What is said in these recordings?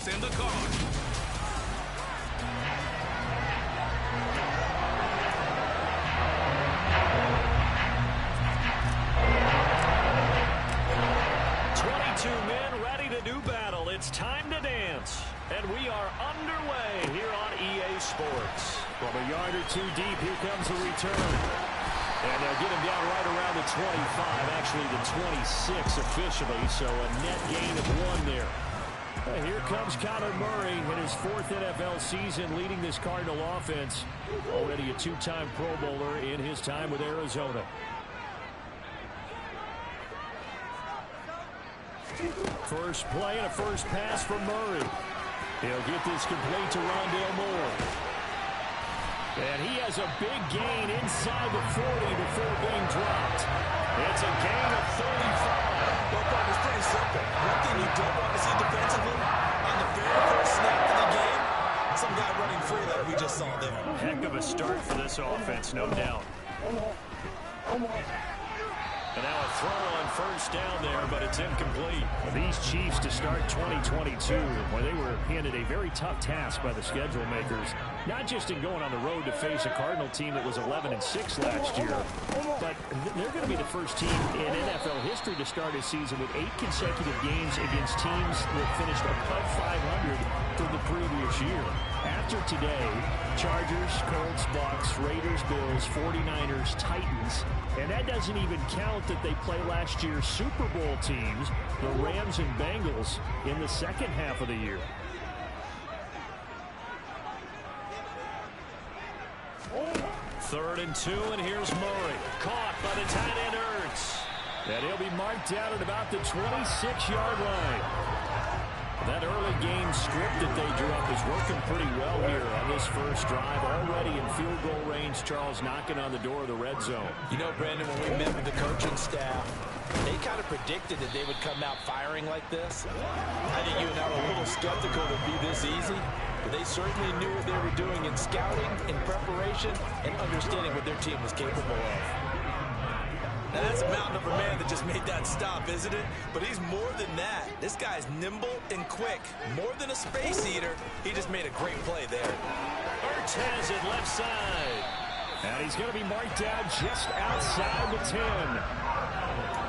points in the card. It's time to dance, and we are underway here on EA Sports. From a yard or two deep, here comes a return. And they'll get him down right around the 25, actually the 26 officially, so a net gain of 1 there. Here comes Kyler Murray in his 4th NFL season leading this Cardinal offense. Already a 2-time Pro Bowler in his time with Arizona. First play and a first pass from Murray. He'll get this complete to Rondale Moore. And he has a big gain inside the 40 before being dropped. It's a gain of 35. Well, Bob, it's pretty simple. One thing you don't want to see defensively, on the very first snap of the game, some guy running free like we just saw there. Heck of a start for this offense, no doubt. And now a throw on first down there, but it's incomplete. These Chiefs to start 2022, where they were handed a very tough task by the schedule makers, not just in going on the road to face a Cardinal team that was 11-6 last year, but they're going to be the first team in NFL history to start a season with 8 consecutive games against teams that finished above 500 from the previous year. After today, Chargers, Colts, Bucks, Raiders, Bills, 49ers, Titans, and that doesn't even count that they play last year's Super Bowl teams, the Rams and Bengals, in the second half of the year. Third and 2, and here's Murray. Caught by the tight end Ertz. And he'll be marked down at about the 26-yard line. That early game script that they drew up is working pretty well here on this first drive. Already in field goal range, Charles knocking on the door of the red zone. You know, Brandon, when we met with the coaching staff, they kind of predicted that they would come out firing like this. I think you and I were a little skeptical it would be this easy, but they certainly knew what they were doing in scouting, in preparation, and understanding what their team was capable of. Now, that's a mountain of a man that just made that stop, isn't it? But he's more than that. This guy's nimble and quick. More than a space eater, he just made a great play there. Ertz has it left side. And he's going to be marked down just outside the 10.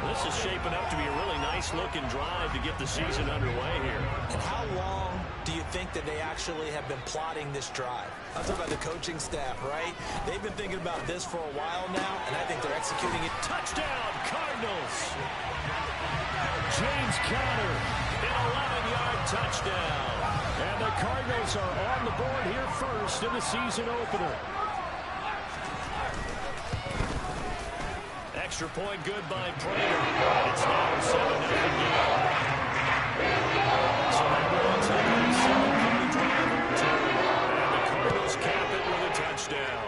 This is shaping up to be a really nice-looking drive to get the season underway here. And how long do you think that they actually have been plotting this drive? I'm talking about the coaching staff, right? They've been thinking about this for a while now, and I think they're executing it. Touchdown, Cardinals! James Conner, an 11-yard touchdown. And the Cardinals are on the board here first in the season opener. Extra point good by Prater. It's now a 7-0 game. So that brings up a 7-play drive return. And the Cardinals cap it with a touchdown.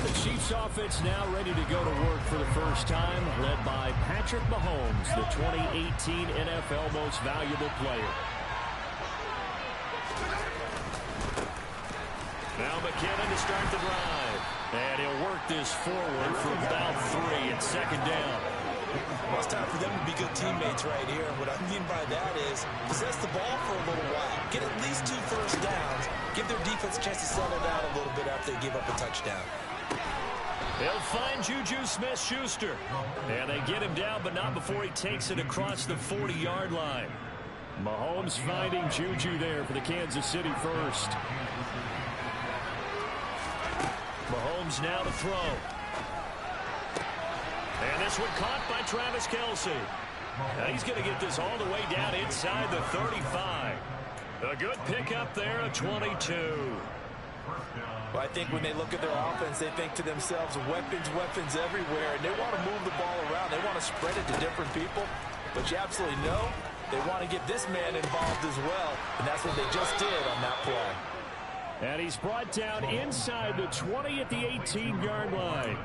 The Chiefs offense now ready to go to work for the first time, led by Patrick Mahomes, the 2018 NFL Most Valuable Player. Now McKinnon to start the drive. And he'll work this forward for about 3 and second down. Well, it's time for them to be good teammates right here. And what I mean by that is possess the ball for a little while. Get at least 2 first downs. Give their defense a chance to settle down a little bit after they give up a touchdown. They'll find Juju Smith-Schuster. And they get him down, but not before he takes it across the 40-yard line. Mahomes finding Juju there for the Kansas City first. Mahomes now to throw. And this one caught by Travis Kelce. Now he's going to get this all the way down inside the 35. A good pickup there, a 22. Well, I think when they look at their offense, they think to themselves, weapons, weapons everywhere. And they want to move the ball around. They want to spread it to different people. But you absolutely know they want to get this man involved as well. And that's what they just did on that play. And he's brought down inside the 20 at the 18-yard line.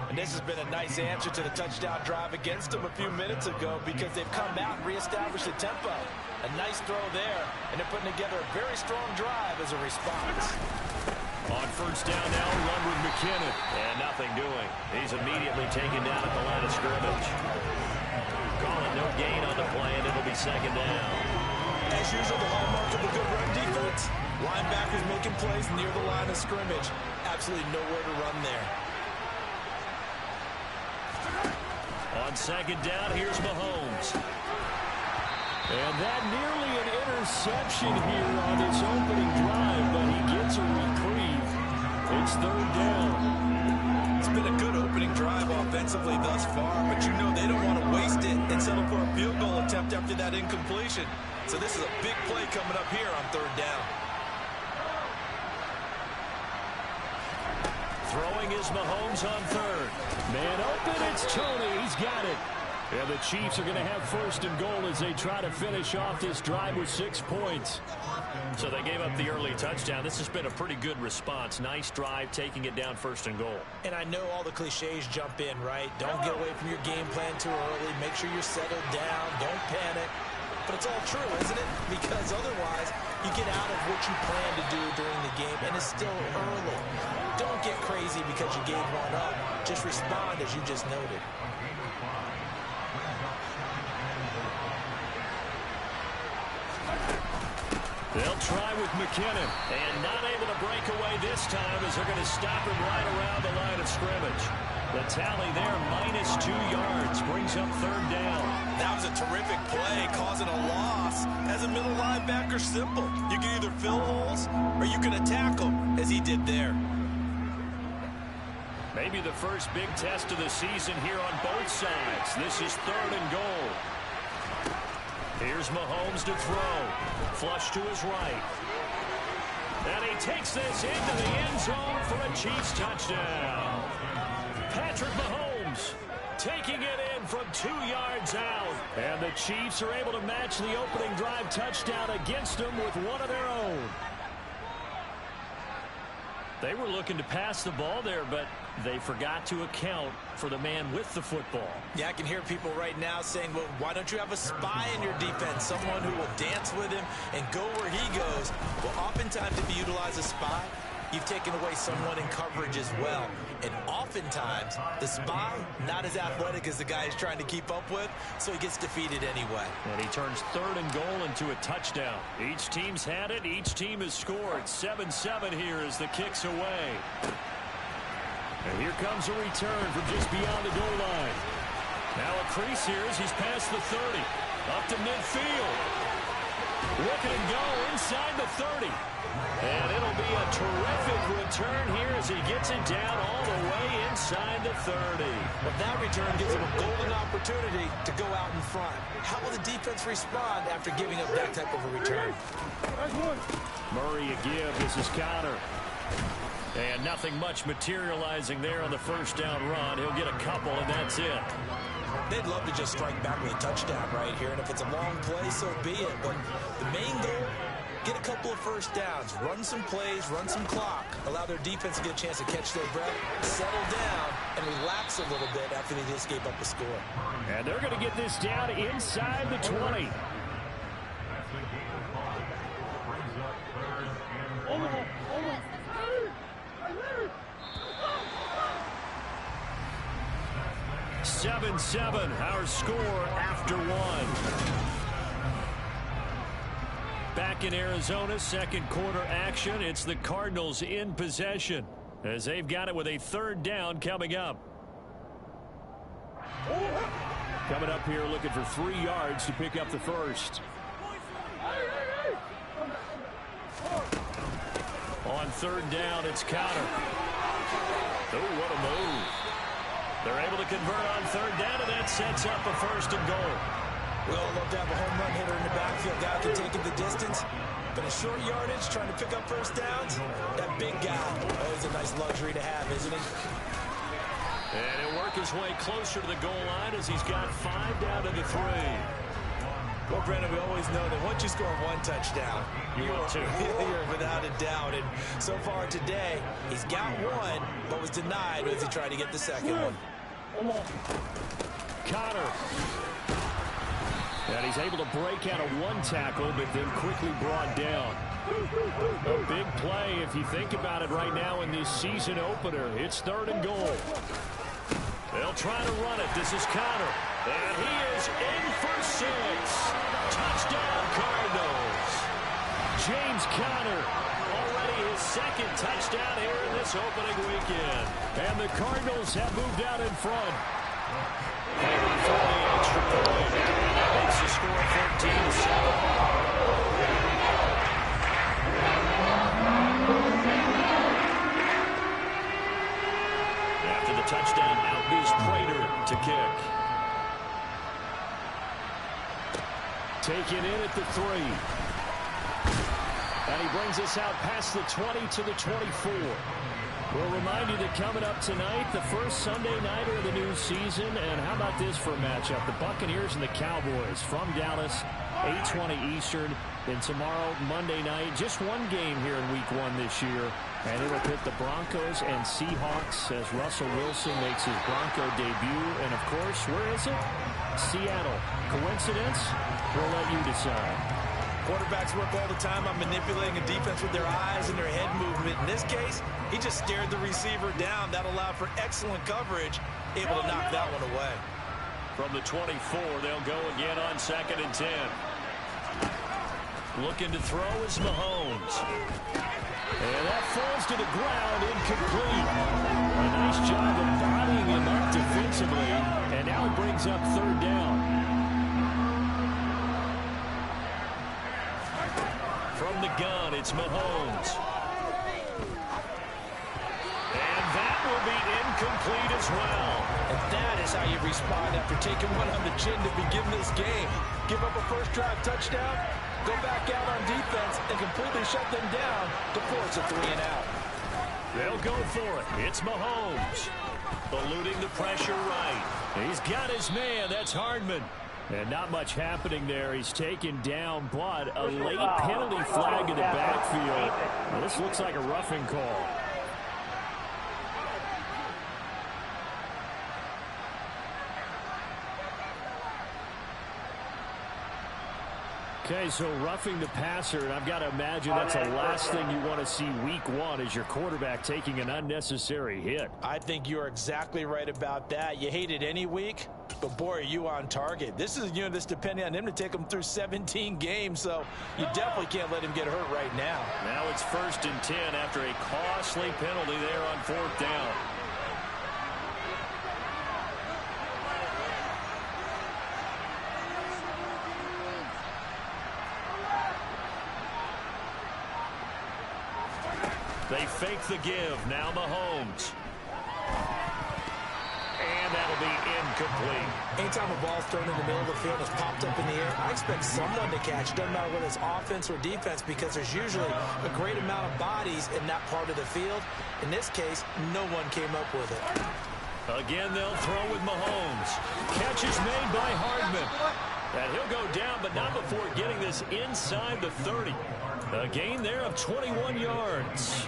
And this has been a nice answer to the touchdown drive against them a few minutes ago because they've come out and reestablished the tempo. A nice throw there, and they're putting together a very strong drive as a response. On first down now, run with McKinnon. And nothing doing. He's immediately taken down at the line of scrimmage. gain on the play, and it'll be second down. As usual, the hallmark of a good run defense, linebackers making plays near the line of scrimmage. Absolutely nowhere to run there. On second down, here's Mahomes. And that nearly an interception here on this opening drive, but he gets a reprieve. It's third down. It's been a good opening drive offensively thus far, but you know they don't want to waste it and settle for a field goal attempt after that incompletion. So this is a big play coming up here on third down. Throwing is Mahomes on third. Man open, it's Tony. He's got it. And the Chiefs are going to have first and goal as they try to finish off this drive with 6 points. So they gave up the early touchdown. This has been a pretty good response. Nice drive, taking it down first and goal. And I know all the cliches jump in, right? Don't get away from your game plan too early. Make sure you're settled down. Don't panic. But it's all true, isn't it? Because otherwise, you get out of what you plan to do during the game, and it's still early. Don't get crazy because you gave one up. Just respond as you just noted. They'll try with McKinnon, and not able to break away this time as they're going to stop him right around the line of scrimmage. The tally there, -2 yards, brings up third down. That was a terrific play, causing a loss. As a middle linebacker, simple. You can either fill holes or you can attack them, as he did there. Maybe the first big test of the season here on both sides. This is third and goal. Here's Mahomes to throw. Flush to his right. And he takes this into the end zone for a Chiefs touchdown. Patrick Mahomes taking it in from 2 yards out. And the Chiefs are able to match the opening drive touchdown against them with one of their own. They were looking to pass the ball there, but they forgot to account for the man with the football. Yeah, I can hear people right now saying, well, why don't you have a spy in your defense, someone who will dance with him and go where he goes? Well, oftentimes if you utilize a spy, you've taken away someone in coverage as well. And oftentimes, the spy, not as athletic as the guy he's trying to keep up with, so he gets defeated anyway. And he turns third and goal into a touchdown. Each team's had it. Each team has scored. 7-7 here as the kick's away. And here comes a return from just beyond the goal line. Now a crease here as he's past the 30. Up to midfield. Looking to go inside the 30. And it'll be a terrific return here as he gets it down all the way inside the 30. But that return gives him a golden opportunity to go out in front. How will the defense respond after giving up that type of a return? Murray a give. This is counter. And nothing much materializing there on the first down run. He'll get a couple, and that's it. They'd love to just strike back with a touchdown right here, and if it's a long play, so be it. But the main goal, get a couple of first downs, run some plays, run some clock, allow their defense to get a chance to catch their breath, settle down, and relax a little bit after they just gave up a score. And they're going to get this down inside the 20. Seven, our score after one. Back in Arizona, second quarter action. It's the Cardinals in possession as they've got it with a third down coming up. Coming up here looking for 3 yards to pick up the first. On third down, it's counter. Oh, what a move. They're able to convert on third down, and that sets up a first and goal. We all love to have a home run hitter in the backfield. Guy can take it the distance. But a short yardage, trying to pick up first downs, that big guy, always a nice luxury to have, isn't he? And he'll work his way closer to the goal line as he's got 5 down to the 3. Well, Brandon, we always know that once you score one touchdown, you're without a doubt. And so far today, he's got one, but was denied as he tried to get the second one. Connor. And he's able to break out of one tackle, but then quickly brought down. A big play if you think about it right now in this season opener. It's third and goal. They'll try to run it. This is Connor. And he is in for 6. Touchdown, Cardinals. James Conner, already his second touchdown here in this opening weekend. And the Cardinals have moved out in front. Waiting for the extra point. That makes the score 14-7. After the touchdown, out moves Prater to kick. Taken in at the 3. And he brings us out past the 20 to the 24. We'll remind you that coming up tonight, the first Sunday nighter of the new season. And how about this for a matchup? The Buccaneers and the Cowboys from Dallas, 8:20 Eastern. Then tomorrow, Monday night, just one game here in Week 1 this year. And it'll pit the Broncos and Seahawks as Russell Wilson makes his Bronco debut. And, of course, where is it? Seattle. Coincidence? We'll let you decide. Quarterbacks work all the time on manipulating a defense with their eyes and their head movement. In this case, he just stared the receiver down. That allowed for excellent coverage, able to knock that one away. From the 24, they'll go again on 2nd and 10. Looking to throw is Mahomes. And that falls to the ground, incomplete. A nice job of bodying him up defensively. And now it brings up 3rd down. From the gun, it's Mahomes. And that will be incomplete as well. And that is how you respond after taking one on the chin to begin this game. Give up a first drive touchdown, go back out on defense, and completely shut them down to force a 3 and out. They'll go for it. It's Mahomes. Eluding the pressure right. He's got his man. That's Hardman. And not much happening there. He's taken down, but a late penalty flag in the backfield. Well, this looks like a roughing call. Okay, so roughing the passer, and I've got to imagine that's the last thing you want to see Week 1 is your quarterback taking an unnecessary hit. I think you're exactly right about that. You hate it any week, but boy, are you on target. This is a unit that's depending on him to take him through 17 games, so you definitely can't let him get hurt right now. Now it's 1st and 10 after a costly penalty there on 4th down. They fake the give. Now Mahomes. And that'll be incomplete. Anytime a ball's thrown in the middle of the field, it's popped up in the air, I expect someone to catch. Doesn't matter whether it's offense or defense, because there's usually a great amount of bodies in that part of the field. In this case, no one came up with it. Again, they'll throw with Mahomes. Catch is made by Hardman. And he'll go down, but not before getting this inside the 30. A gain there of 21 yards.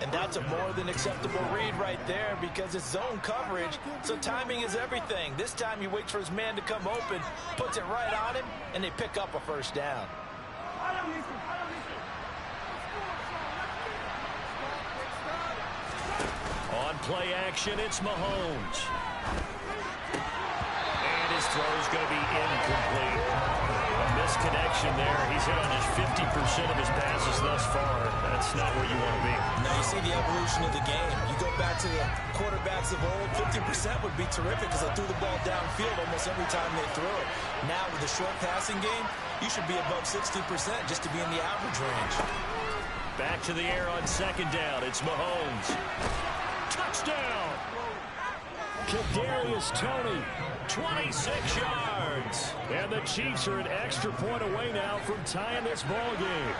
And that's a more than acceptable read right there because it's zone coverage, so timing is everything. This time he waits for his man to come open, puts it right on him, and they pick up a 1st down. On play action, it's Mahomes. And his throw's going to be incomplete. A misconnection there. He's hit on just 50% of his passes thus far. That's not where you want to be. Now you see the evolution of the game. You go back to the quarterbacks of old, 50% would be terrific because they threw the ball downfield almost every time they threw it. Now with the short passing game, you should be above 60% just to be in the average range. Back to the air on 2nd down. It's Mahomes. Touchdown! Kadarius Toney, 26 yards. And the Chiefs are an extra point away now from tying this ball game.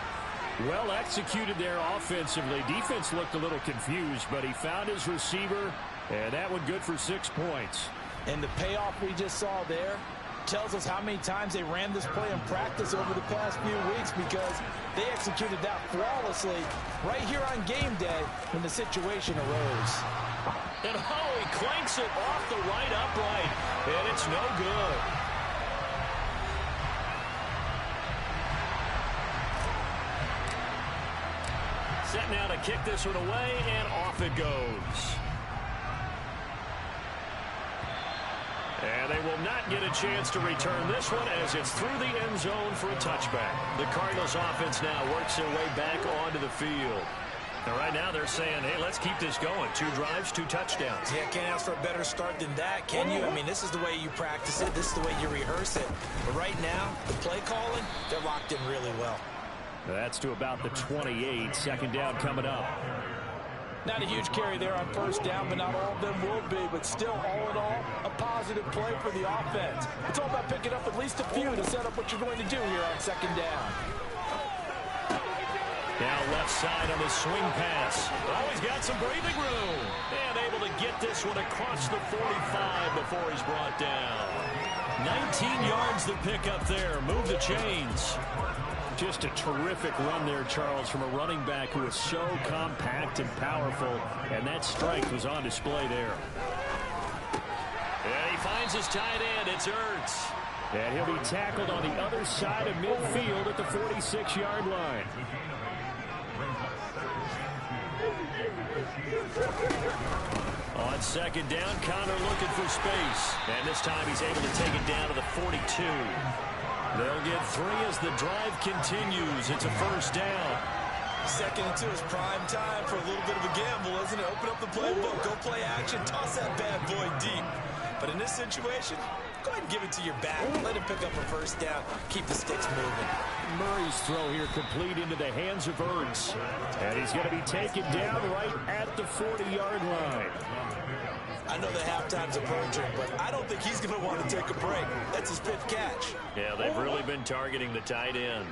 Well executed there offensively. Defense looked a little confused, but he found his receiver, and that one good for 6 points. And the payoff we just saw there tells us how many times they ran this play in practice over the past few weeks because they executed that flawlessly right here on game day when the situation arose. And he clanks it off the right upright, and it's no good. Set now to kick this one away, and off it goes. And And they will not get a chance to return this one as it's through the end zone for a touchback. The Cardinals offense now works their way back onto the field. And right now they're saying, hey, let's keep this going. 2 drives, 2 touchdowns. Yeah, can't ask for a better start than that, can you? I mean, this is the way you practice it. This is the way you rehearse it. But right now, the play calling, they're locked in really well. That's to about the 28. Second down coming up. Not a huge carry there on first down, but not all of them will be. But still, all in all, a positive play for the offense. It's all about picking up at least a few to set up what you're going to do here on second down. Now left side on the swing pass. Oh, he's got some breathing room. And able to get this one across the 45 before he's brought down. 19 yards to pick up there. Move the chains. Just a terrific run there, Charles, from a running back who is so compact and powerful, and that strength was on display there. And he finds his tight end. It's Ertz. And he'll be tackled on the other side of midfield at the 46-yard line. On second down, Connor looking for space. And this time he's able to take it down to the 42. They'll get 3 as the drive continues. It's a first down. Second and 2 is prime time for a little bit of a gamble, isn't it? Open up the playbook, go play action, toss that bad boy deep. But in this situation, go ahead and give it to your back. Let him pick up a first down. Keep the sticks moving. Murray's throw here complete into the hands of Ertz. And he's going to be taken down right at the 40-yard line. I know the halftime's approaching, but I don't think he's going to want to take a break. That's his 5th catch. Yeah, they've really been targeting the tight end.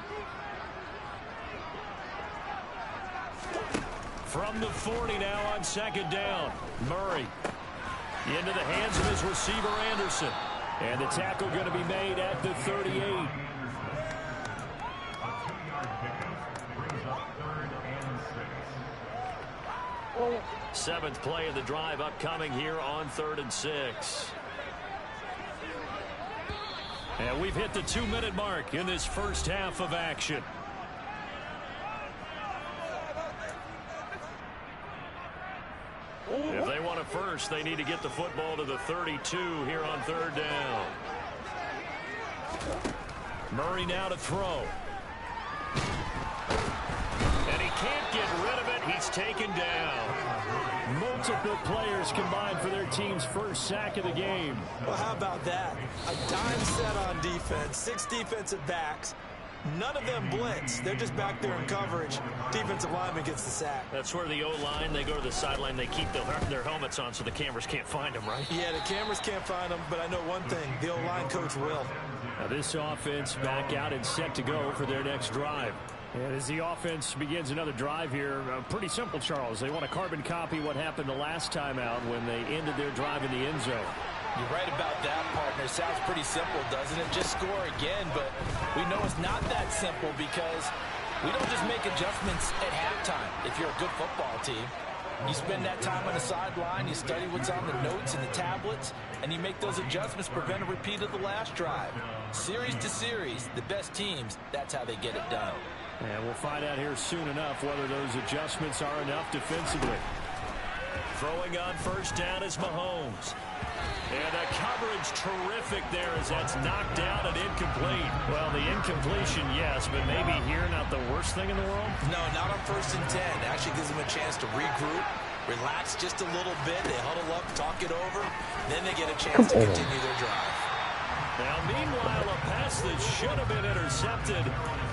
From the 40 now on second down. Murray into the hands of his receiver, Anderson. And the tackle going to be made at the 38. Seventh play of the drive upcoming here on 3rd and 6. And we've hit the 2-minute mark in this first half of action. If they want a first, they need to get the football to the 32 here on 3rd down. Murray now to throw. And he can't get rid of it. He's taken down. Multiple players combined for their team's first sack of the game. Well, how about that? A dime set on defense, 6 defensive backs. None of them blitz. They're just back there in coverage. Defensive lineman gets the sack. That's where the O-line, they go to the sideline, they keep their helmets on so the cameras can't find them, right? Yeah, the cameras can't find them, but I know one thing. The O-line coach will. Now this offense back out and set to go for their next drive. And as the offense begins another drive here, pretty simple, Charles. They want to carbon copy what happened the last time out when they ended their drive in the end zone. You're right about that, partner. Sounds pretty simple, doesn't it? Just score again, but we know it's not that simple because we don't just make adjustments at halftime. If you're a good football team, you spend that time on the sideline, you study what's on the notes and the tablets, and you make those adjustments, prevent a repeat of the last drive. Series to series, the best teams, that's how they get it done. And we'll find out here soon enough whether those adjustments are enough defensively. Throwing on first down is Mahomes. And the coverage terrific there as that's knocked down and incomplete. Well, the incompletion, yes, but maybe here not the worst thing in the world? No, not on 1st and 10. It actually gives them a chance to regroup, relax just a little bit. They huddle up, talk it over. Then they get a chance to continue their drive. Now, meanwhile, a pass that should have been intercepted,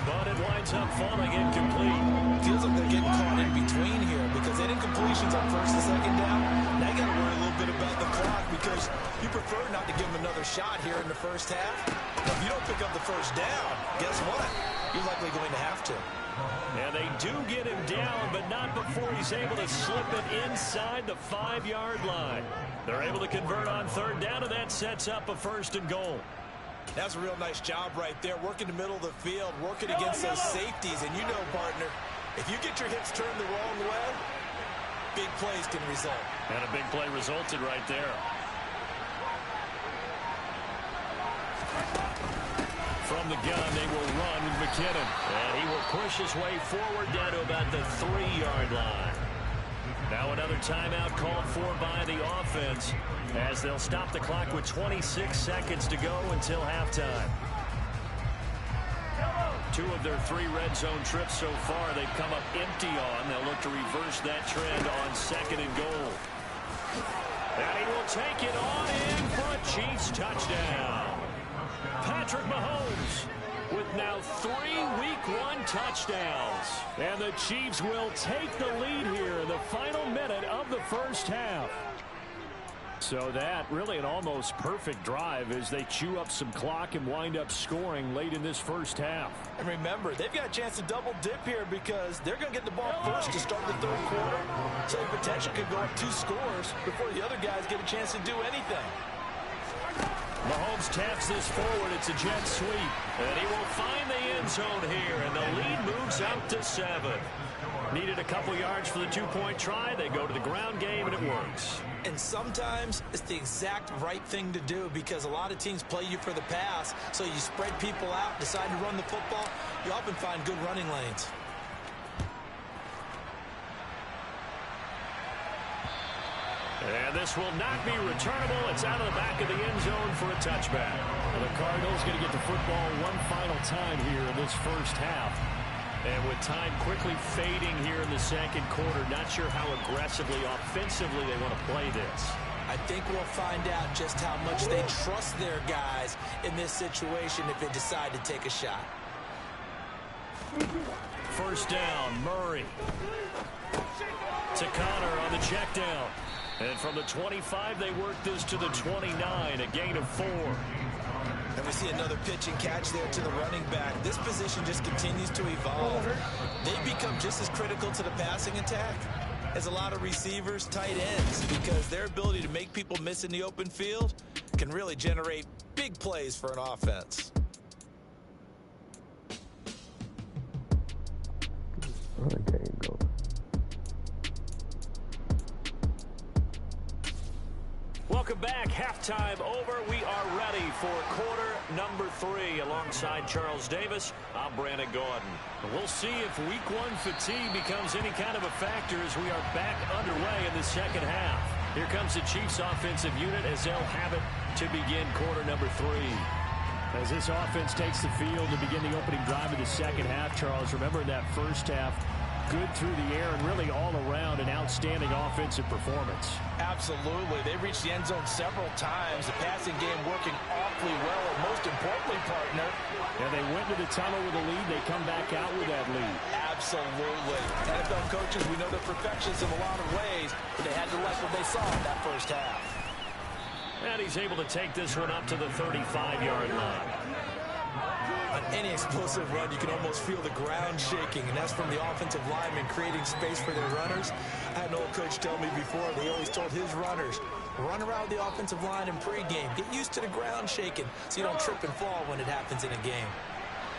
but it winds up falling incomplete. Feels like they're getting caught in between here because they had incompletions on 1st and 2nd down. Now you got to worry a little bit about the clock because you prefer not to give them another shot here in the first half. If you don't pick up the first down, guess what? You're likely going to have to. And they do get him down, but not before he's able to slip it inside the 5-yard line. They're able to convert on 3rd down, and that sets up a 1st and goal. That's a real nice job right there, working the middle of the field, working against those safeties. And you know, partner, if you get your hips turned the wrong way, big plays can result. And a big play resulted right there. From the gun, they will run with McKinnon. And he will push his way forward down to about the 3-yard line. Now another timeout called for by the offense as they'll stop the clock with 26 seconds to go until halftime. 2 of their 3 red zone trips so far they've come up empty on. They'll look to reverse that trend on 2nd and goal. And he will take it on in for a Chiefs touchdown. Patrick Mahomes with now 3 Week 1 touchdowns. And the Chiefs will take the lead here in the final minute of the first half. So that really an almost perfect drive as they chew up some clock and wind up scoring late in this first half. And remember, they've got a chance to double dip here because they're going to get the ball first to start the 3rd quarter. So the potential could go up 2 scores before the other guys get a chance to do anything. Mahomes taps this forward. It's a jet sweep. And he will find the end zone here. And the lead moves up to 7. Needed a couple yards for the 2-point try. They go to the ground game, and it works. And sometimes it's the exact right thing to do because a lot of teams play you for the pass. So you spread people out, decide to run the football. You often find good running lanes. And this will not be returnable. It's out of the back of the end zone for a touchback. And the Cardinals going to get the football one final time here in this first half. And with time quickly fading here in the 2nd quarter, not sure how aggressively, offensively they want to play this. I think we'll find out just how much they trust their guys in this situation if they decide to take a shot. First down, Murray. To Connor on the check down. And from the 25, they work this to the 29, a gain of 4. And we see another pitch and catch there to the running back. This position just continues to evolve. They become just as critical to the passing attack as a lot of receivers, tight ends, because their ability to make people miss in the open field can really generate big plays for an offense. Welcome back. Halftime over. We are ready for quarter number 3. Alongside Charles Davis, I'm Brandon Gordon. We'll see if Week 1 fatigue becomes any kind of a factor as we are back underway in the 2nd half. Here comes the Chiefs offensive unit as they'll have it to begin quarter number 3. As this offense takes the field to begin the opening drive of the 2nd half, Charles, remember that first half, good through the air and really all around an outstanding offensive performance. Absolutely. They reached the end zone several times. The passing game working awfully well, and most importantly, partner. And they went to the tunnel with a lead. They come back out with that lead. Absolutely. NFL coaches, we know they're perfectionists in a lot of ways, but they had to like what they saw in that first half. And he's able to take this one up to the 35-yard line. On any explosive run, you can almost feel the ground shaking, and that's from the offensive linemen creating space for their runners. I had an old coach tell me before, they always told his runners, run around the offensive line in pregame. Get used to the ground shaking so you don't trip and fall when it happens in a game.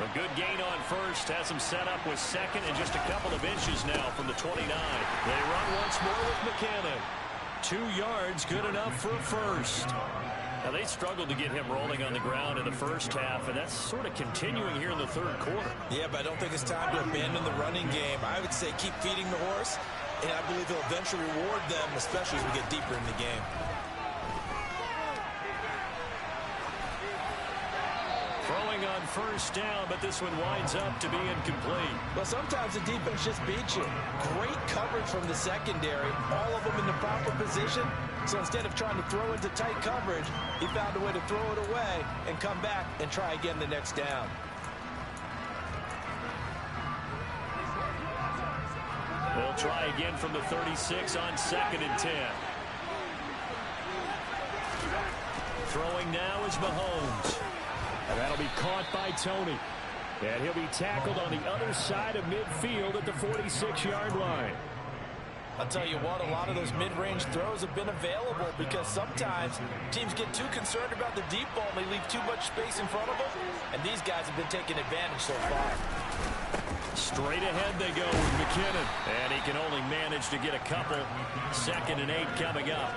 A good gain on first, has him set up with 2nd and just a couple of inches now from the 29. They run once more with McKinnon. 2 yards, good enough for a first. Now, they struggled to get him rolling on the ground in the first half, and that's sort of continuing here in the 3rd quarter. Yeah, but I don't think it's time to abandon the running game. I would say keep feeding the horse, and I believe he'll eventually reward them, especially as we get deeper in the game. Throwing on first down, but this one winds up to be incomplete. Well, sometimes the defense just beats you. Great coverage from the secondary, all of them in the proper position. So instead of trying to throw into tight coverage, he found a way to throw it away and come back and try again the next down. They'll try again from the 36 on 2nd and 10. Throwing now is Mahomes. And that'll be caught by Tony. And he'll be tackled on the other side of midfield at the 46-yard line. I'll tell you what, a lot of those mid-range throws have been available because sometimes teams get too concerned about the deep ball and they leave too much space in front of them. And these guys have been taking advantage so far. Straight ahead they go with McKinnon. And he can only manage to get a couple. 2nd and 8 coming up.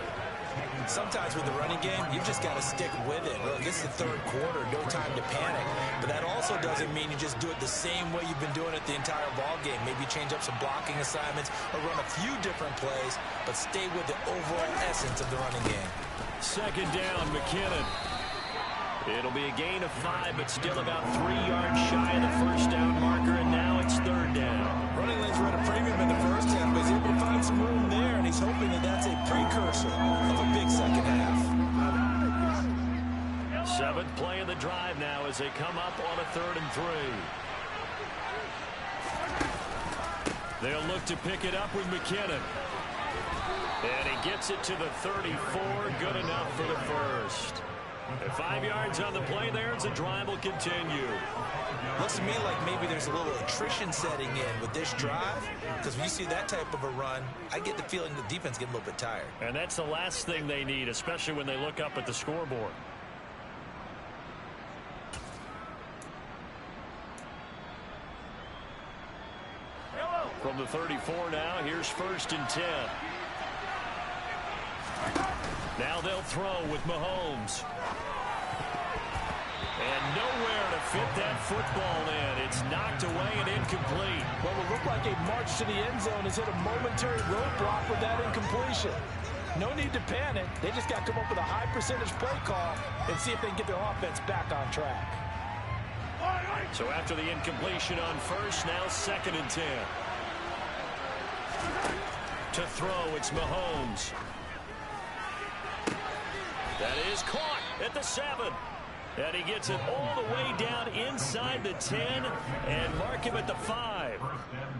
Sometimes with the running game, you've just got to stick with it. Look, this is the third quarter, no time to panic. But that also doesn't mean you just do it the same way you've been doing it the entire ball game. Maybe change up some blocking assignments or run a few different plays, but stay with the overall essence of the running game. Second down, McKinnon. It'll be a gain of 5, but still about 3 yards shy of the first down marker, and now it's third down. Running lanes were at a premium in the first half, but he's able to find some room there, and he's hoping that that's a precursor of a big second half. 7th play of the drive now as they come up on a 3rd and 3. They'll look to pick it up with McKinnon. And he gets it to the 34. Good enough for the first. And 5 yards on the play there as the drive will continue. Looks to me like maybe there's a little attrition setting in with this drive, because when you see that type of a run, I get the feeling the defense getting a little bit tired. And that's the last thing they need, especially when they look up at the scoreboard. From the 34 now, here's 1st and 10. Now they'll throw with Mahomes. And nowhere to fit that football in. It's knocked away and incomplete. What will look like a march to the end zone has hit a momentary roadblock with that incompletion. No need to panic. They just got to come up with a high percentage play call and see if they can get their offense back on track. So after the incompletion on 1st, now 2nd and 10. To throw, it's Mahomes. That is caught at the 7. And he gets it all the way down inside the 10 and mark him at the 5.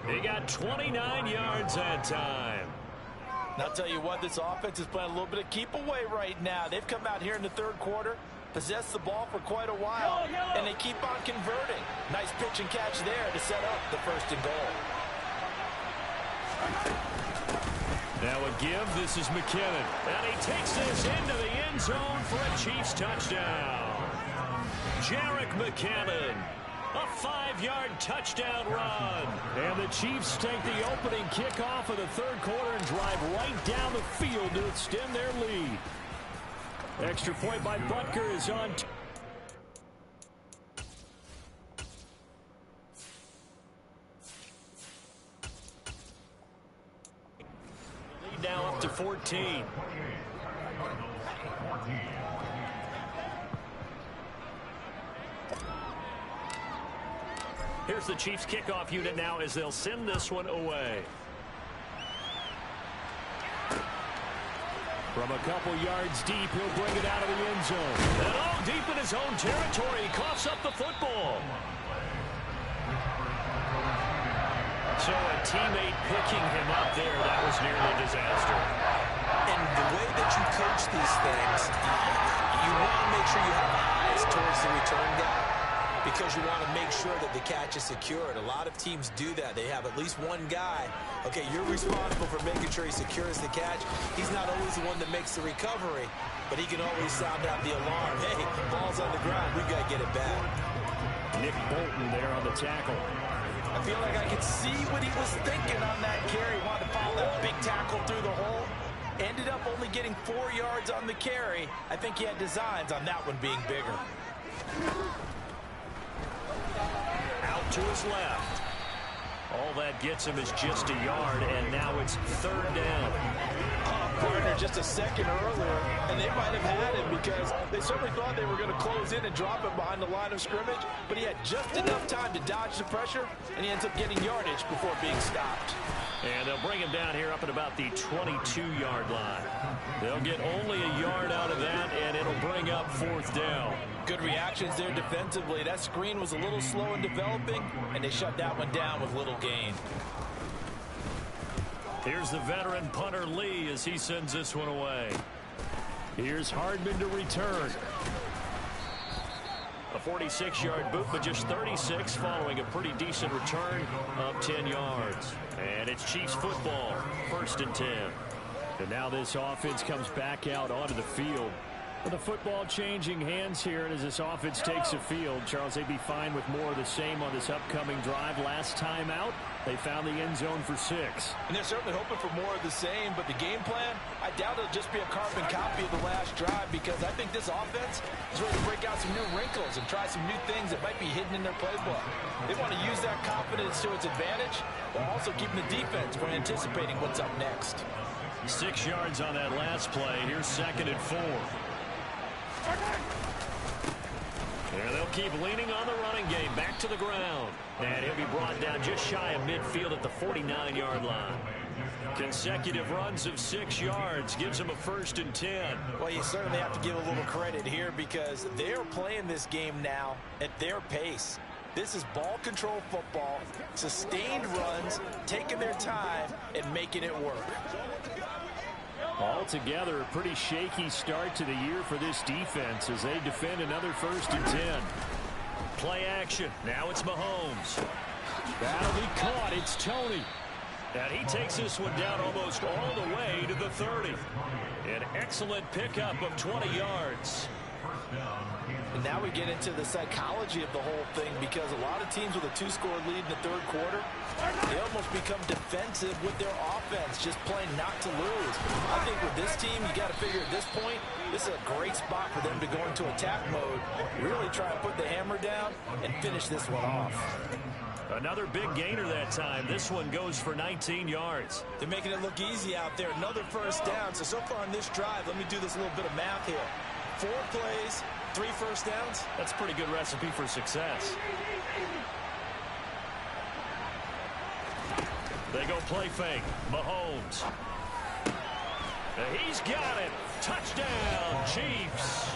He got 29 yards that time. And I'll tell you what, this offense is playing a little bit of keep away right now. They've come out here in the 3rd quarter, possessed the ball for quite a while, and they keep on converting. Nice pitch and catch there to set up the 1st and goal. Now a give. This is McKinnon. And he takes this into the end zone for a Chiefs touchdown. Jerick McKinnon. A 5-yard touchdown run. And the Chiefs take the opening kickoff of the 3rd quarter and drive right down the field to extend their lead. Extra point by Butker is on. Now up to 14. Here's the Chiefs kickoff unit now as they'll send this one away. From a couple yards deep, he'll bring it out of the end zone. And all deep in his own territory, he coughs up the football. So a teammate picking him up there, that was nearly a disaster. And the way that you coach these things, you want to make sure you have eyes towards the return guy, because you want to make sure that the catch is secured. A lot of teams do that. They have at least one guy. Okay, you're responsible for making sure he secures the catch. He's not always the one that makes the recovery, but he can always sound out the alarm. Hey, ball's on the ground. We've got to get it back. Nick Bolton there on the tackle. I feel like I could see what he was thinking on that carry. He wanted to follow that big tackle through the hole. Ended up only getting 4 yards on the carry. I think he had designs on that one being bigger. Out to his left. All that gets him is just a yard, and now it's 3rd down. Partner just a second earlier, and they might have had him because they certainly thought they were going to close in and drop him behind the line of scrimmage, but he had just enough time to dodge the pressure, and he ends up getting yardage before being stopped. And they'll bring him down here up at about the 22-yard line. They'll get only a yard out of that, and it'll bring up 4th down. Good reactions there defensively. That screen was a little slow in developing, and they shut that one down with little gain. Here's the veteran punter Lee as he sends this one away. Here's Hardman to return. A 46-yard boot, but just 36 following a pretty decent return of 10 yards. And it's Chiefs football, 1st and 10. And now this offense comes back out onto the field. Well, the football changing hands here, and as this offense takes the field, Charles, they'd be fine with more of the same on this upcoming drive. Last time out, they found the end zone for 6. And they're certainly hoping for more of the same, but the game plan, I doubt it'll just be a carbon copy of the last drive, because I think this offense is ready to break out some new wrinkles and try some new things that might be hidden in their playbook. They want to use that confidence to its advantage, while also keeping the defense from anticipating what's up next. 6 yards on that last play. Here's 2nd and 4. And they'll keep leaning on the running game. Back to the ground. And he'll be brought down just shy of midfield at the 49-yard line. Consecutive runs of 6 yards gives him a 1st and 10. Well, you certainly have to give a little credit here, because they're playing this game now at their pace. This is ball control football, sustained runs, taking their time, and making it work. Altogether, a pretty shaky start to the year for this defense as they defend another 1st and 10. Play action. Now it's Mahomes. That'll be caught. It's Tony. And he takes this one down almost all the way to the 30. An excellent pickup of 20 yards. And now we get into the psychology of the whole thing, because a lot of teams with a 2-score lead in the 3rd quarter, they almost become defensive with their offense, just playing not to lose. I think with this team, you got to figure at this point, this is a great spot for them to go into attack mode, really try and put the hammer down and finish this one off. Another big gainer that time. This one goes for 19 yards. They're making it look easy out there. Another 1st down. So far on this drive, let me do this little bit of math here. 4 plays, 3 1st downs. That's a pretty good recipe for success. They go play fake. Mahomes. He's got it. Touchdown, Chiefs.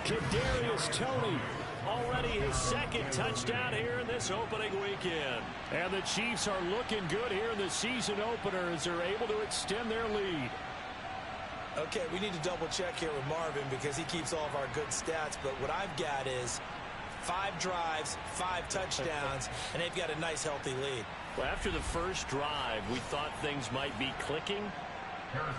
Kadarius Toney. Already his 2nd touchdown here in this opening weekend. And the Chiefs are looking good here in the season opener as they're able to extend their lead. Okay, we need to double check here with Marvin, because he keeps all of our good stats, but what I've got is 5 drives, 5 touchdowns, and they've got a nice healthy lead. Well, after the first drive, we thought things might be clicking.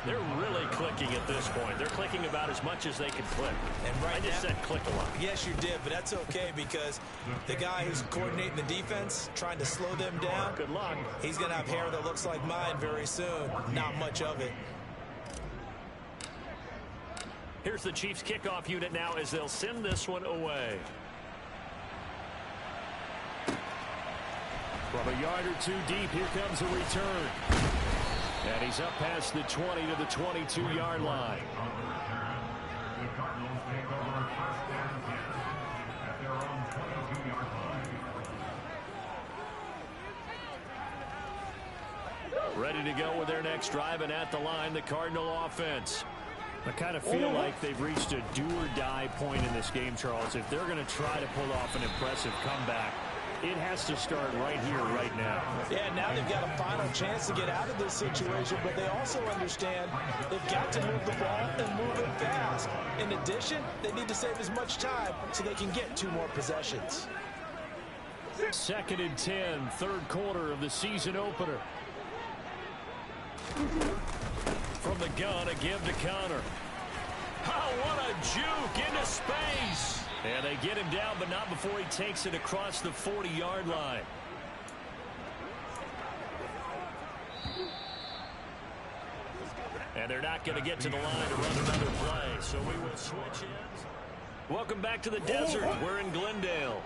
They're really clicking at this point. They're clicking about as much as they can click. And right I just said click a lot. Yes, you did, but that's okay, because the guy who's coordinating the defense, trying to slow them down, Good luck. He's going to have hair that looks like mine very soon. Not much of it. Here's the Chiefs kickoff unit now as they'll send this one away. From a yard or 2 deep, here comes a return. And he's up past the 20 to the 22-yard line. Ready to go with their next drive, and at the line, the Cardinal offense. I kind of feel like they've reached a do-or-die point in this game, Charles. If they're going to try to pull off an impressive comeback, it has to start right here, right now. Yeah, now they've got a final chance to get out of this situation, but they also understand they've got to move the ball and move it fast. In addition, they need to save as much time so they can get 2 more possessions. 2nd and 10, 3rd quarter of the season opener. From the gun, a give to Connor. Oh, what a juke into space. And they get him down, but not before he takes it across the 40-yard line. And they're not going to get to the line to run another play, so we will switch ends. Welcome back to the desert. We're in Glendale.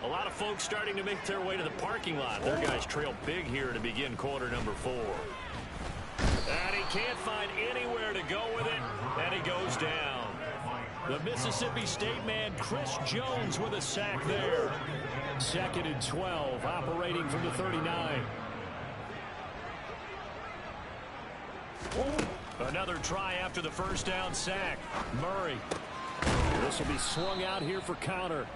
A lot of folks starting to make their way to the parking lot. Their guys trail big here to begin quarter number 4. And he can't find anywhere to go with it, and he goes down. The Mississippi State man, Chris Jones, with a sack there. 2nd and 12, operating from the 39. Another try after the 1st down sack. Murray. This will be swung out here for Connor.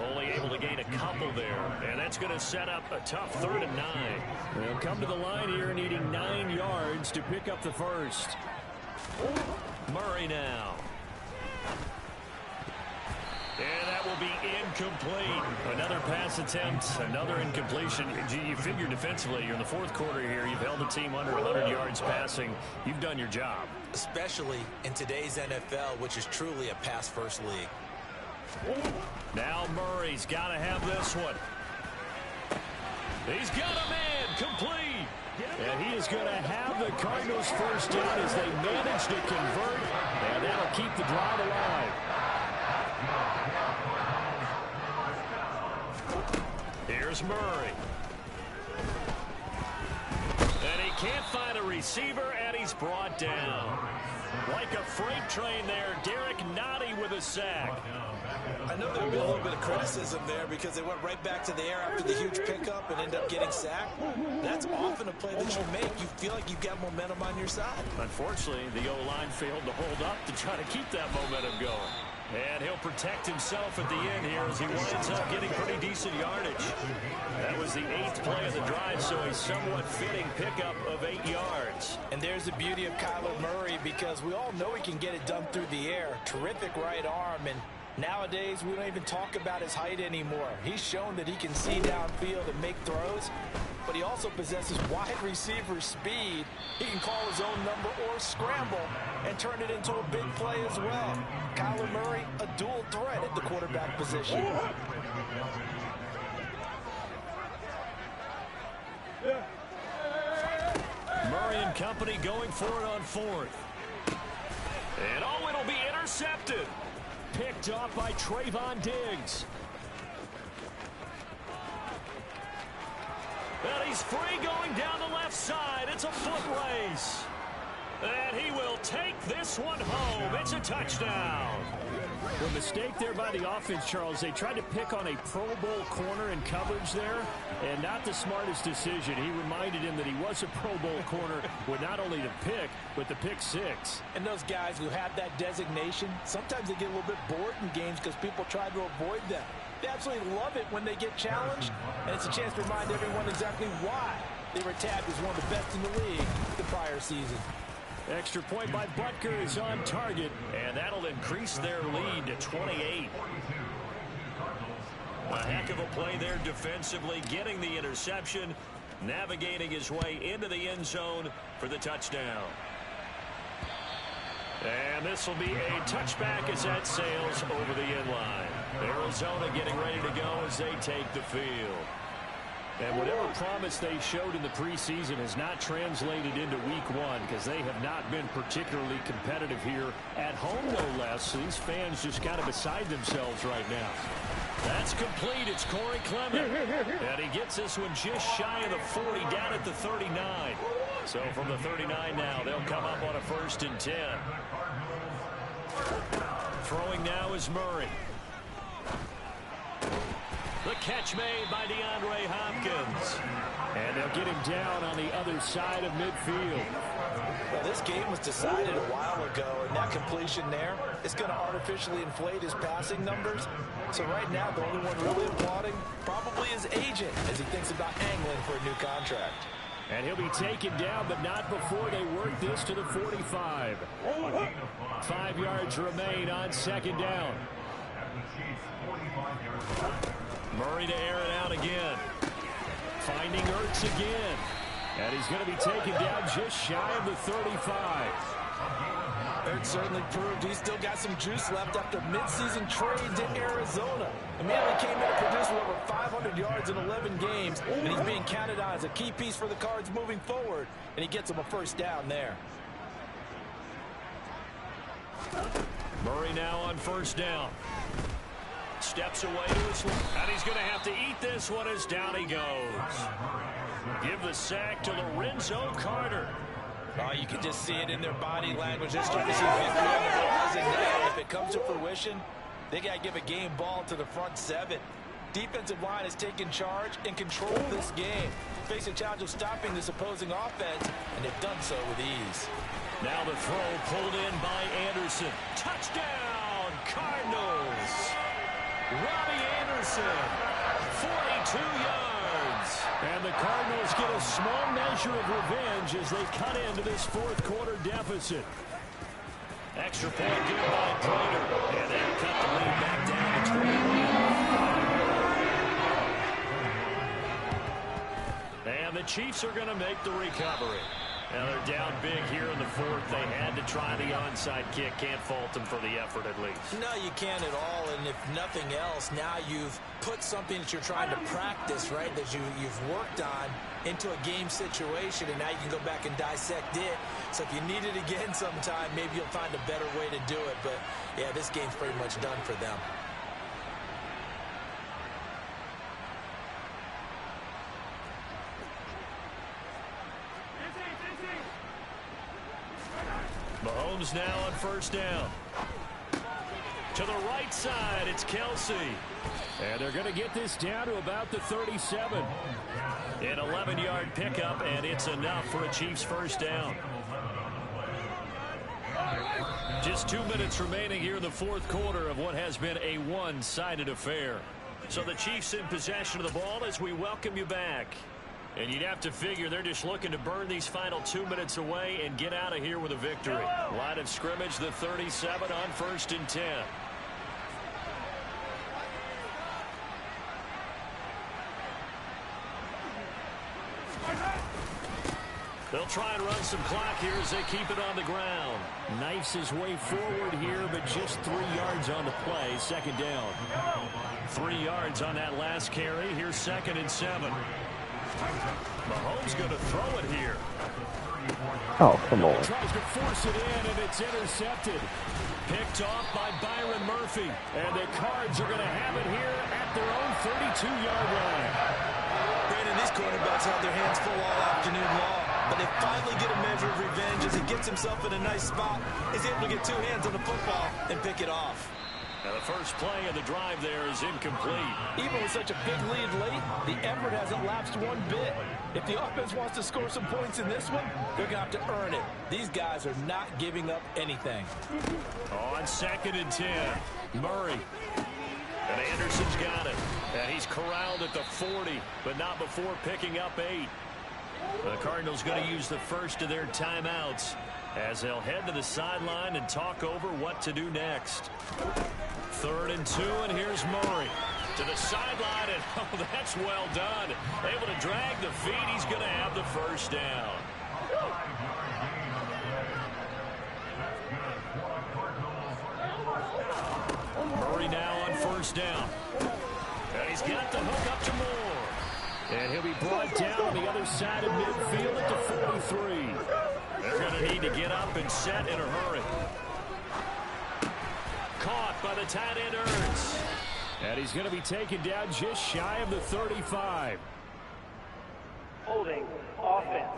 Only able to gain a couple there, and that's going to set up a tough 3rd and 9. They'll come to the line here needing 9 yards to pick up the 1st. Murray now. And that will be incomplete. Another pass attempt, another incompletion. You figure defensively, you're in the 4th quarter here. You've held the team under 100 yards passing. You've done your job. especially in today's NFL, which is truly a pass-first league. Now Murray's got to have this one. He's got a man complete. And he is going to have the Cardinals first down as they manage to convert. And that'll keep the drive alive. Here's Murray. And he can't find a receiver, and he's brought down. Like a freight train there, Derek Nottie with a sack. I know there'll be a little bit of criticism there because they went right back to the air after the huge pickup and ended up getting sacked. That's often a play that you make. You feel like you've got momentum on your side. Unfortunately, the O-line failed to hold up to try to keep that momentum going. And he'll protect himself at the end here as he winds up getting pretty decent yardage. That was the 8th play of the drive, so a somewhat fitting pickup of 8 yards. And there's the beauty of Kyler Murray because we all know he can get it done through the air. Terrific right arm, and nowadays we don't even talk about his height anymore. He's shown that he can see downfield and make throws, but he also possesses wide receiver speed. He can call his own number or scramble and turn it into a big play as well. Kyler Murray, a dual threat at the quarterback position. Murray and company going for it on 4th. And oh, it'll be intercepted. Picked off by Trayvon Diggs. And he's free going down the left side. It's a foot race. And he will take this one home. It's a touchdown. A mistake there by the offense, Charles. They tried to pick on a Pro Bowl corner in coverage there, and not the smartest decision. He reminded him that he was a Pro Bowl corner with not only the pick, but the pick 6. And those guys who have that designation, sometimes they get a little bit bored in games because people try to avoid them. They absolutely love it when they get challenged, and it's a chance to remind everyone exactly why they were tagged as one of the best in the league the prior season. Extra point by Butker is on target, and that'll increase their lead to 28. A heck of a play there defensively, getting the interception, navigating his way into the end zone for the touchdown. And this will be a touchback as that sails over the end line. Arizona getting ready to go as they take the field. And whatever promise they showed in the preseason has not translated into week 1 because they have not been particularly competitive here at home, no less. So these fans just kind of beside themselves right now. That's complete. It's Corey Clement. And he gets this one just shy of the 40 down at the 39. So from the 39 now, they'll come up on a 1st and 10. Throwing now is Murray. The catch made by DeAndre Hopkins. And they'll get him down on the other side of midfield. Well, this game was decided a while ago, and that completion there is going to artificially inflate his passing numbers. So right now, the only one really applauding probably his agent as he thinks about angling for a new contract. And he'll be taken down, but not before they work this to the 45. 5 yards remain on 2nd down. Murray to air it out again. Finding Ertz again. And he's going to be taken down just shy of the 35. Ertz certainly proved he's still got some juice left after midseason trade to Arizona. The man came in to produce over 500 yards in 11 games, and he's being counted on as a key piece for the Cards moving forward, and he gets him a 1st down there. Murray now on 1st down. Steps away to his left, and he's going to have to eat this one as down he goes. Give the sack to Lorenzo Carter. Oh, you can just see it in their body language. They're starting to see victory on the horizon now. If it comes to fruition, they got to give a game ball to the front 7. Defensive line has taken charge and control this game. Face a challenge of stopping this opposing offense, and they've done so with ease. Now the throw pulled in by Anderson. Touchdown, Cardinals. Robbie Anderson, 42 yards. And the Cardinals get a small measure of revenge as they cut into this 4th quarter deficit. Extra point given by Prater. And they'll cut the lead back down to 21. And the Chiefs are going to make the recovery. Now they're down big here in the fourth. They had to try the onside kick. Can't fault them for the effort at least. No, you can't at all. And if nothing else, now you've put something that you're trying to practice, right, that you've worked on into a game situation, and now you can go back and dissect it. So if you need it again sometime, maybe you'll find a better way to do it. But, yeah, this game's pretty much done for them. Mahomes now on first down. To the right side, it's Kelsey. And they're going to get this down to about the 37. An 11-yard pickup, and it's enough for a Chiefs first down. Just 2 minutes remaining here in the fourth quarter of what has been a one-sided affair. So the Chiefs in possession of the ball as we welcome you back. And you'd have to figure they're just looking to burn these final 2 minutes away and get out of here with a victory. Line of scrimmage, the 37 on 1st and 10. They'll try and run some clock here as they keep it on the ground. Knifes his way forward here, but just 3 yards on the play. Second down. 3 yards on that last carry. Here's 2nd and 7. Mahomes going to throw it here. Oh, come on. Tries to force it in, and it's intercepted. Picked off by Byron Murphy. And the Cards are going to have it here at their own 32-yard line. Brandon, these quarterbacks have their hands full all afternoon long. But they finally get a measure of revenge as he gets himself in a nice spot. He's able to get 2 hands on the football and pick it off. Now the first play of the drive there is incomplete. Even with such a big lead late, the effort hasn't lapsed one bit. If the offense wants to score some points in this one, they're going to have to earn it. These guys are not giving up anything. On 2nd and 10, Murray. And Anderson's got it. And he's corralled at the 40, but not before picking up 8. The Cardinals going to use the first of their timeouts as they'll head to the sideline and talk over what to do next. 3rd and 2, and here's Murray to the sideline, and oh, that's well done. Able to drag the feet. He's going to have the first down. Murray now on first down. And he's got the hook up to Moore. And he'll be brought down on the other side of midfield at the 43. They're going to need to get up and set in a hurry. Caught by the tight end Ertz. And he's going to be taken down just shy of the 35. Holding offense.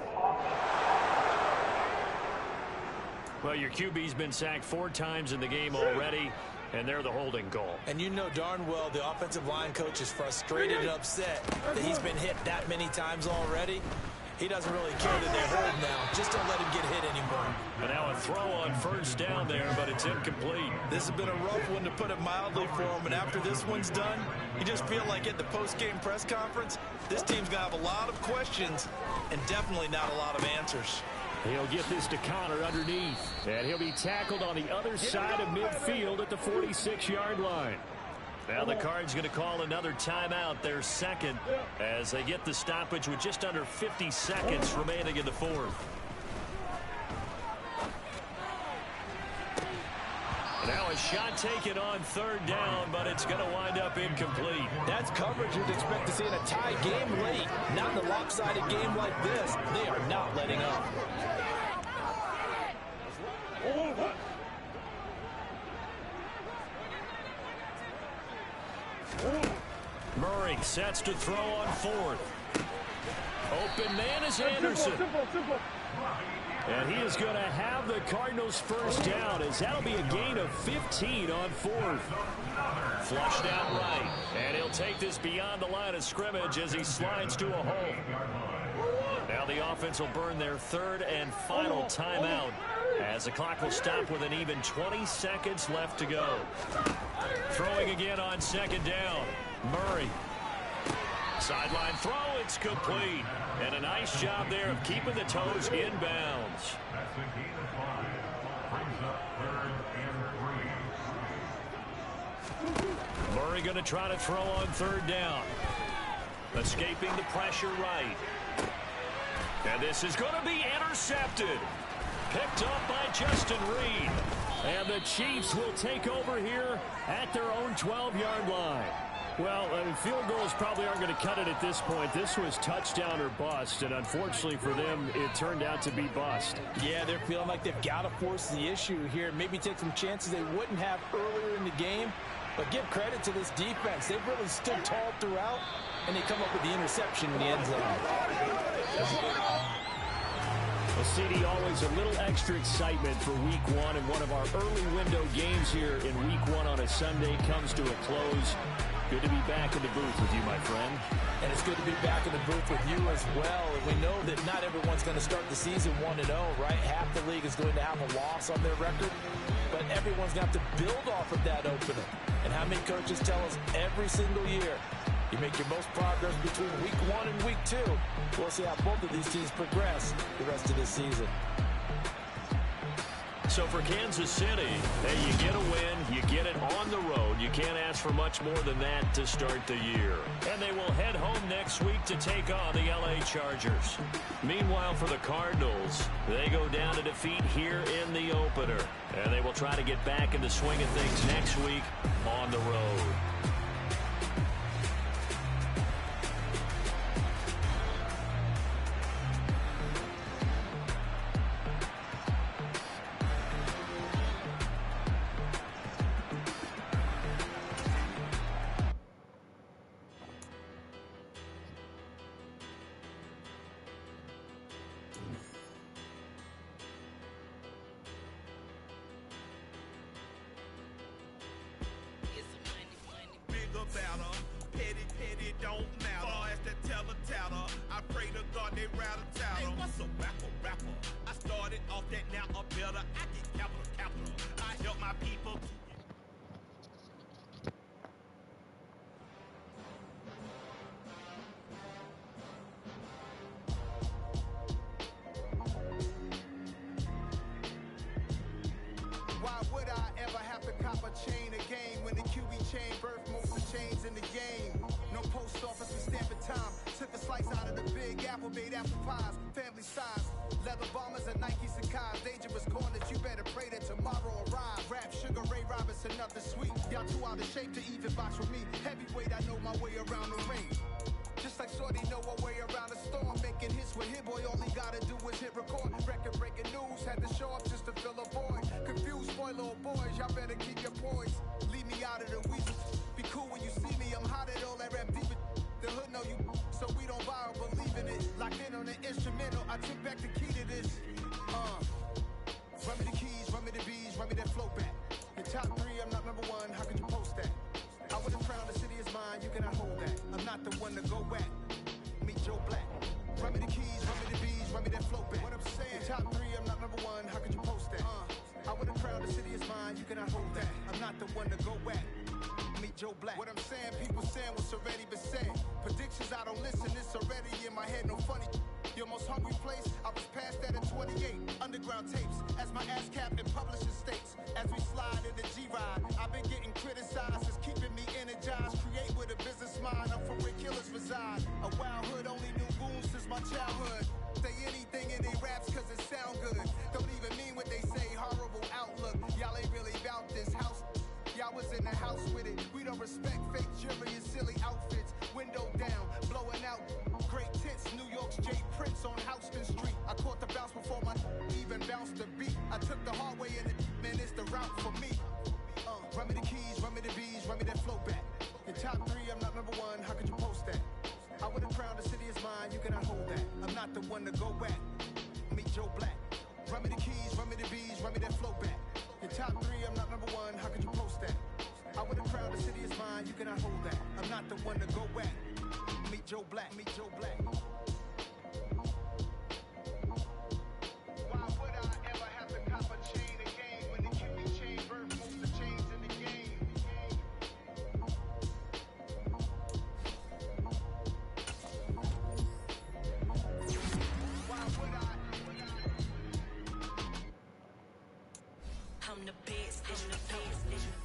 Well, your QB's been sacked 4 times in the game already, and they're the holding goal. And you know darn well the offensive line coach is frustrated and upset that he's been hit that many times already. He doesn't really care that they're holding now. Just don't let him get hit anymore. And now a throw on first down there, but it's incomplete. This has been a rough one, to put it mildly, for him. And after this one's done, you just feel like at the post-game press conference, this team's going to have a lot of questions and definitely not a lot of answers. He'll get this to Connor underneath. And he'll be tackled on the other side of midfield at the 46-yard line. Now the Cards going to call another timeout, their second, as they get the stoppage with just under 50 seconds remaining in the fourth. Now a shot taken on 3rd down, but it's going to wind up incomplete. That's coverage you'd expect to see in a tie game late. Not in a lopsided game like this. They are not letting up. Murray sets to throw on 4th. Open man is Anderson. And he is going to have the Cardinals first down, as that'll be a gain of 15 on 4th. Flushed out right. And he'll take this beyond the line of scrimmage as he slides to a hole. Now the offense will burn their 3rd and final timeout, as the clock will stop with an even 20 seconds left to go. Throwing again on 2nd down. Murray. Sideline throw, it's complete. And a nice job there of keeping the toes inbounds. Murray going to try to throw on 3rd down. Escaping the pressure right. And this is going to be intercepted. Picked up by Justin Reed. And the Chiefs will take over here at their own 12-yard line. Well, I mean, field goals probably aren't going to cut it at this point. This was touchdown or bust, and unfortunately for them, it turned out to be bust. Yeah, they're feeling like they've got to force the issue here. Maybe take some chances they wouldn't have earlier in the game. But give credit to this defense. They've really stood tall throughout, and they come up with the interception in the end zone. Well, CD, always a little extra excitement for Week 1, and one of our early window games here in Week 1 on a Sunday comes to a close. Good to be back in the booth with you, my friend. And it's good to be back in the booth with you as well. And we know that not everyone's going to start the season 1-0, right? Half the league is going to have a loss on their record. But everyone's going to have to build off of that opener. And how many coaches tell us every single year, you make your most progress between Week 1 and Week 2. We'll see how both of these teams progress the rest of this season. So for Kansas City, hey, you get a win, you get it on the road. You can't ask for much more than that to start the year. And they will head home next week to take on the LA Chargers. Meanwhile, for the Cardinals, they go down to defeat here in the opener. And they will try to get back in the swing of things next week on the road. Petty don't matter. Far as that tell-a-tatter, I pray to God they rattle-tattle. Hey, what's a rapper? I started off that, now I'm better. I get capital. I help my people. Why would I ever have to cop a chain again when the QB chain birthed most of the chains in the game? No post office, we stamping time. Took a slice out of the big apple, made apple pies, family size. Leather bombers and Nikes and Kais. Dangerous corners, you better pray that tomorrow arrive. Rap, Sugar Ray Robinson, nothing sweet. Y'all too out of shape to even box with me. Heavyweight, I know my way around the ring. Just like Shorty know her way around the storm. Making hits with Hit Boy, all he gotta do is hit record. Record-breaking news, had to show up just to fill a void. Confused boy, little boys, y'all better keep your poise. Leave me out of the weasel. Be cool when you see me, I'm hot at all that rap deep. The hood know you, so we don't buy or believe in it. Locked in on the instrumental, I took back the key to this. Run me the keys, run me the bees, run me that flow back. Your top 3, I'm not number 1, how could you post that? I would've crowned the city is mine, you cannot hold that. I'm not the one to go back. Meet Joe Black. Run me the keys, run me the bees, run me that flow back. What I'm saying, your top 3, I'm not number 1, how could you post that? I would've crowned the city is mine, you cannot hold that. I'm not the one to go back. Meet Joe Black. What I'm saying, people saying what's already been said. Predictions, I don't listen, it's already in my head, no funny. Your most hungry place, I was past that at 28. Underground tapes, as my ass cap in publishing states. As we slide in the G-Ride, I've been getting criticized, it's keeping me energized. Create with a business mind, I'm from where killers reside. A wild hood, only knew goons since my childhood. Say anything in they raps cause it sound good. Don't even mean what they say, horrible outlook. Y'all ain't really about this house. Y'all was in the house with it. We don't respect fake jewelry and silly outfits. Window down, blowing out. Great tits, New York's J. Prince on Houston Street. I caught the bounce before my even bounced the beat. I took the hard way in it, man, it's the route for me. Run me the keys, run me the bees, run me that flow back. Your top 3, I'm not number 1, how could you post that? I would've crowned the city is mine, you cannot hold that. I'm not the one to go back. Meet Joe Black. Run me the keys, run me the bees, run me that flow back. Your top 3, I'm not number 1, how could you post that? I would've crowned the city is mine, you cannot hold that. I'm not the one to go back. Meet Joe Black, meet Joe Black. Why would I ever have to cop a chain again when the QB chain birthed most of the chains in the game? Why would I? I'm the best, I'm the best.